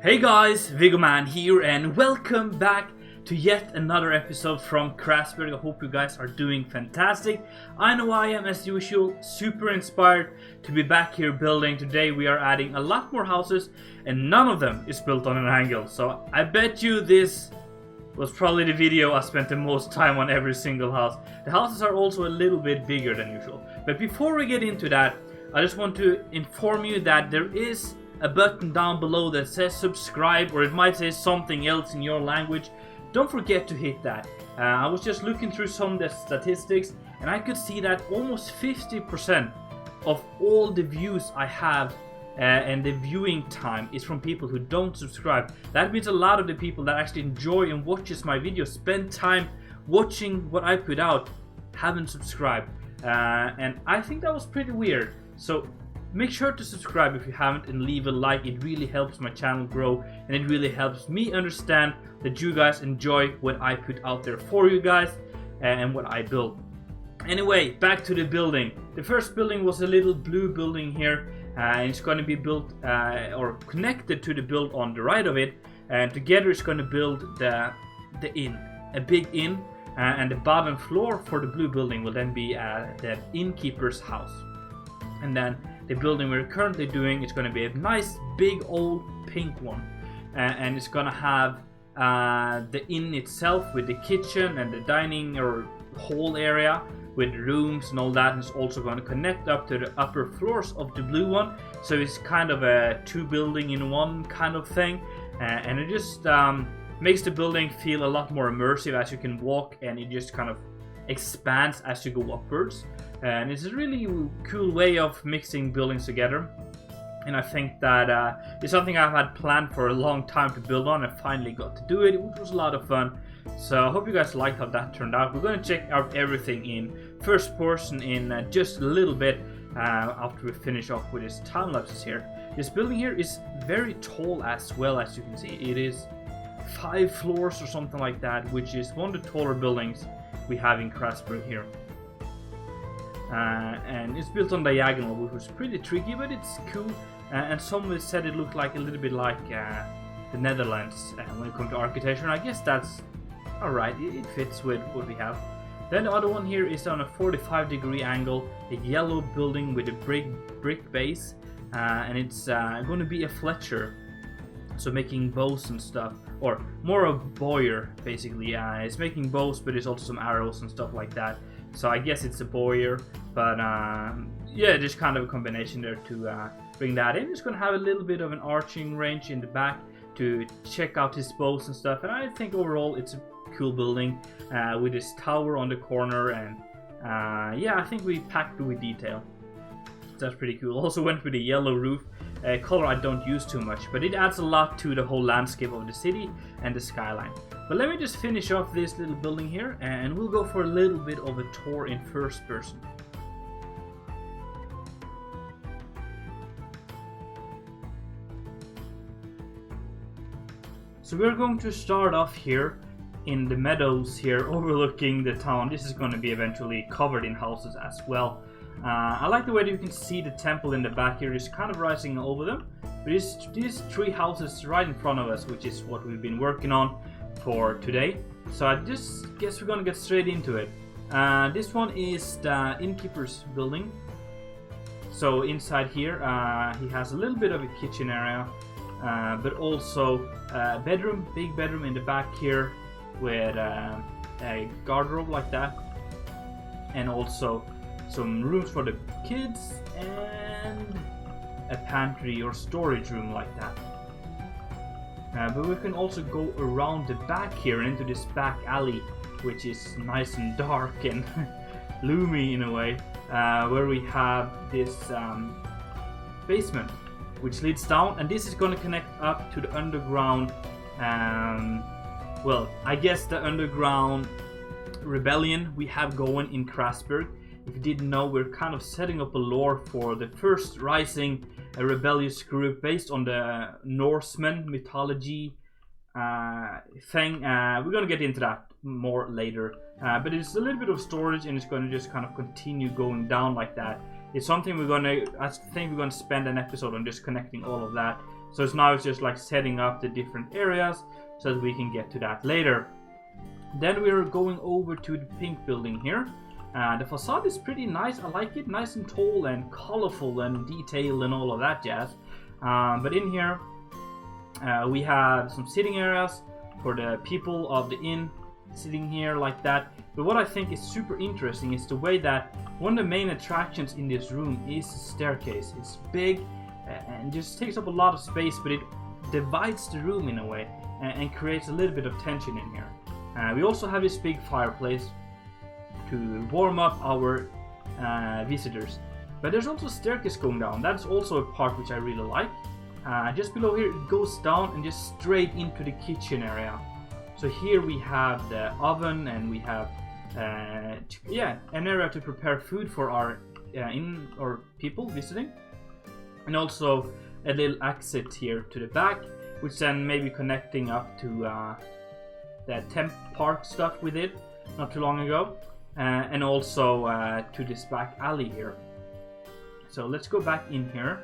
Hey guys, Vigoman here and welcome back to yet another episode from Crasburg. I hope you guys are doing fantastic. I know I am, as usual, super inspired to be back here building. Today we are adding a lot more houses and none of them is built on an angle. So I bet you this was probably the video I spent the most time on every single house. The houses are also a little bit bigger than usual. But before we get into that, I just want to inform you that there is a button down below that says subscribe, or it might say something else in your language. Don't forget to hit that. I was just looking through some of the statistics and I could see that almost 50% of all the views I have and the viewing time is from people who don't subscribe. That means a lot of the people that actually enjoy and watches my videos, spend time watching what I put out, haven't subscribed. And I think that was pretty weird. So make sure to subscribe if you haven't and leave a like. It really helps my channel grow and it really helps me understand that you guys enjoy what I put out there for you guys and what I build. Anyway, back to the building. The first building was a little blue building here and it's going to be built or connected to the build on the right of it, and together it's going to build the inn, a big inn, and the bottom floor for the blue building will then be the innkeeper's house. And then the building we're currently doing is going to be a nice big old pink one, and it's going to have the inn itself with the kitchen and the dining or hall area with rooms and all that, and it's also going to connect up to the upper floors of the blue one, so it's kind of a two building in one kind of thing, and it just makes the building feel a lot more immersive as you can walk, and it just kind of expands as you go upwards. And it's a really cool way of mixing buildings together, and I think that it's something I've had planned for a long time to build on and finally got to do it, which was a lot of fun. So I hope you guys liked how that turned out. We're going to check out everything in first person in just a little bit after we finish off with this time lapses here. This building here is very tall as well, as you can see. It is 5 floors or something like that, which is one of the taller buildings we have in Crasburg here. And it's built on diagonal, which was pretty tricky, but it's cool. And some said it looked like a little bit like the Netherlands when it comes to architecture. And I guess that's alright, it fits with what we have. Then the other one here is on a 45-degree angle, a yellow building with a brick base, and it's going to be a fletcher, so making bows and stuff, or more of a bowyer basically. It's making bows, but there's also some arrows and stuff like that. So I guess it's a bowyer, but yeah, just kind of a combination there to bring that in. It's going to have a little bit of an arching range in the back to check out his bows and stuff, and I think overall it's a cool building with this tower on the corner, and yeah, I think we packed it with detail. So that's pretty cool. Also went with a yellow roof, color I don't use too much, but it adds a lot to the whole landscape of the city and the skyline. But let me just finish off this little building here and we'll go for a little bit of a tour in first person. So we're going to start off here in the meadows here overlooking the town. This is going to be eventually covered in houses as well. I like the way that you can see the temple in the back here is kind of rising over them. But these 3 houses right in front of us, which is what we've been working on for today. So I just guess we're going to get straight into it. This one is the innkeeper's building. So inside here he has a little bit of a kitchen area, but also a bedroom, big bedroom in the back here with a garderobe like that, and also some rooms for the kids and a pantry or storage room like that. But we can also go around the back here and into this back alley, which is nice and dark and gloomy in a way, where we have this basement which leads down, and this is going to connect up to the underground, well, I guess the underground rebellion we have going in Crasburg. If you didn't know, we're kind of setting up a lore for the first rising, a rebellious group based on the Norseman mythology thing. We're going to get into that more later, but it's a little bit of storage and it's going to just kind of continue going down like that. It's something I think we're going to spend an episode on, just connecting all of that So now it's just like setting up the different areas so that we can get to that later. Then we're going over to the pink building here. The facade is pretty nice. I like it, nice and tall and colorful and detailed and all of that jazz. But in here we have some sitting areas for the people of the inn sitting here like that. But what I think is super interesting is the way that one of the main attractions in this room is the staircase. It's big and just takes up a lot of space, but it divides the room in a way and creates a little bit of tension in here. We also have this big fireplace to warm up our visitors. But there's also a staircase going down. That's also a part which I really like. Just below here it goes down and just straight into the kitchen area. So here we have the oven and we have an area to prepare food for our people visiting. And also a little exit here to the back, which then maybe connecting up to the temp park stuff we did not too long ago, and also to this back alley here. So let's go back in here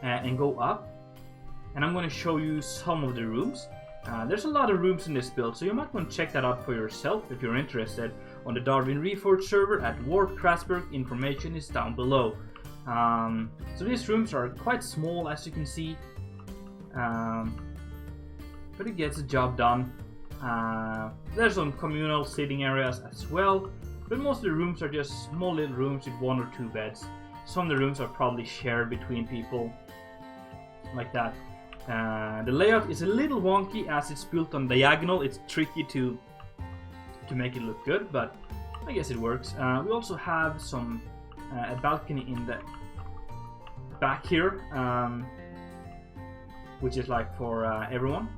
and go up, and I'm going to show you some of the rooms. There's a lot of rooms in this build, so you might want to check that out for yourself if you're interested on the Darwin Reforged server at Warp Crasburg. Information is down below. So these rooms are quite small, as you can see, but it gets the job done. There's some communal sitting areas as well, but most of the rooms are just small little rooms with 1 or 2 beds. Some of the rooms are probably shared between people, like that. The layout is a little wonky as it's built on diagonal. It's tricky to make it look good, but I guess it works. We also have some a balcony in the back here, which is like for everyone.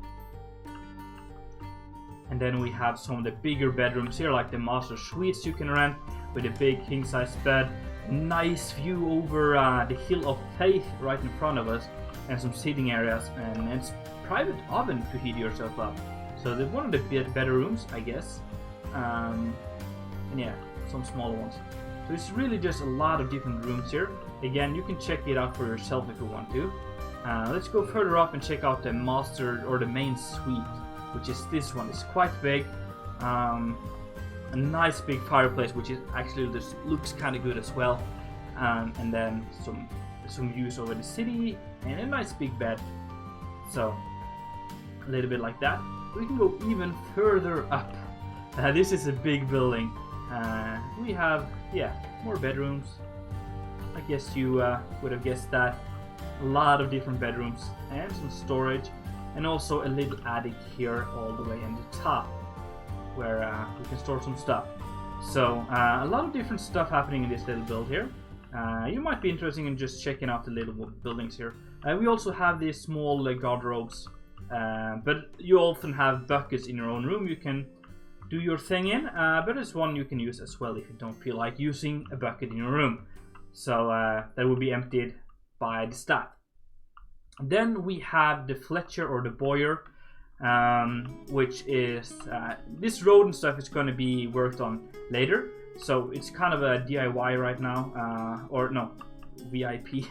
And then we have some of the bigger bedrooms here, like the master suites you can rent with a big king-size bed. Nice view over the Hill of Faith right in front of us, and some sitting areas, and it's private oven to heat yourself up. So they're one of the better rooms, I guess. And yeah, some smaller ones. So it's really just a lot of different rooms here. Again, you can check it out for yourself if you want to. Let's go further up and check out the master or the main suite, which is this one. It's quite big. A nice big fireplace, which is actually just looks kind of good as well. And then some views over the city and a nice big bed. So a little bit like that. We can go even further up. This is a big building. We have more bedrooms. I guess you would have guessed that. A lot of different bedrooms and some storage, and also a little attic here all the way in the top where we can store some stuff. So a lot of different stuff happening in this little build here. You might be interested in just checking out the little buildings here. We also have these small garderobes, but you often have buckets in your own room you can do your thing in, but it's one you can use as well if you don't feel like using a bucket in your room. So that will be emptied by the staff. Then we have the Fletcher or the Boyer, which is this road and stuff is going to be worked on later. So it's kind of a DIY right now, or no, VIP,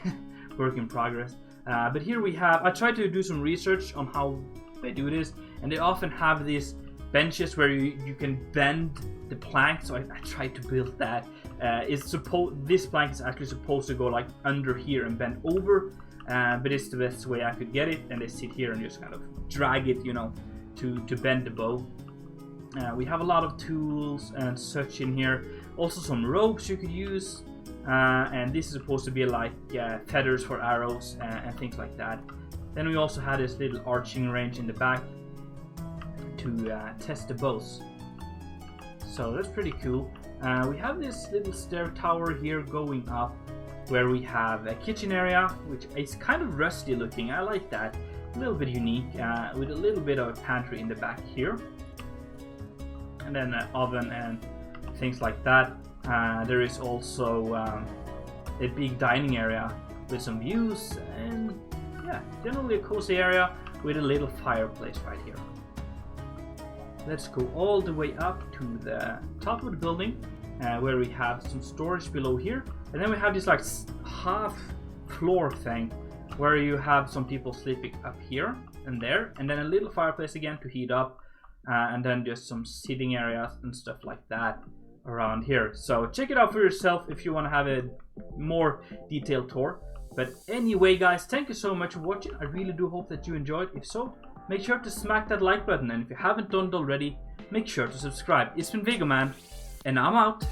work in progress. But here we have, I tried to do some research on how they do this, and they often have these benches where you can bend the plank. So I tried to build that. This plank is actually supposed to go like under here and bend over, but it's the best way I could get it. And they sit here and just kind of drag it, you know, to bend the bow. We have a lot of tools and such in here. Also some ropes you could use, and this is supposed to be like feathers for arrows and things like that. Then we also had this little arching range in the back to test the bows. So that's pretty cool. We have this little stair tower here going up, where we have a kitchen area, which is kind of rusty looking. I like that. A little bit unique, with a little bit of a pantry in the back here. And then an oven and things like that. There is also a big dining area with some views, and generally a cozy area with a little fireplace right here. Let's go all the way up to the top of the building, where we have some storage below here, and then we have this like half floor thing where you have some people sleeping up here and there, and then a little fireplace again to heat up, and then just some sitting areas and stuff like that around here. So check it out for yourself if you want to have a more detailed tour. But anyway guys, thank you so much for watching. I really do hope that you enjoyed. If so, make sure to smack that like button, and if you haven't done it already, make sure to subscribe. It's been Viggo Man, and I'm out.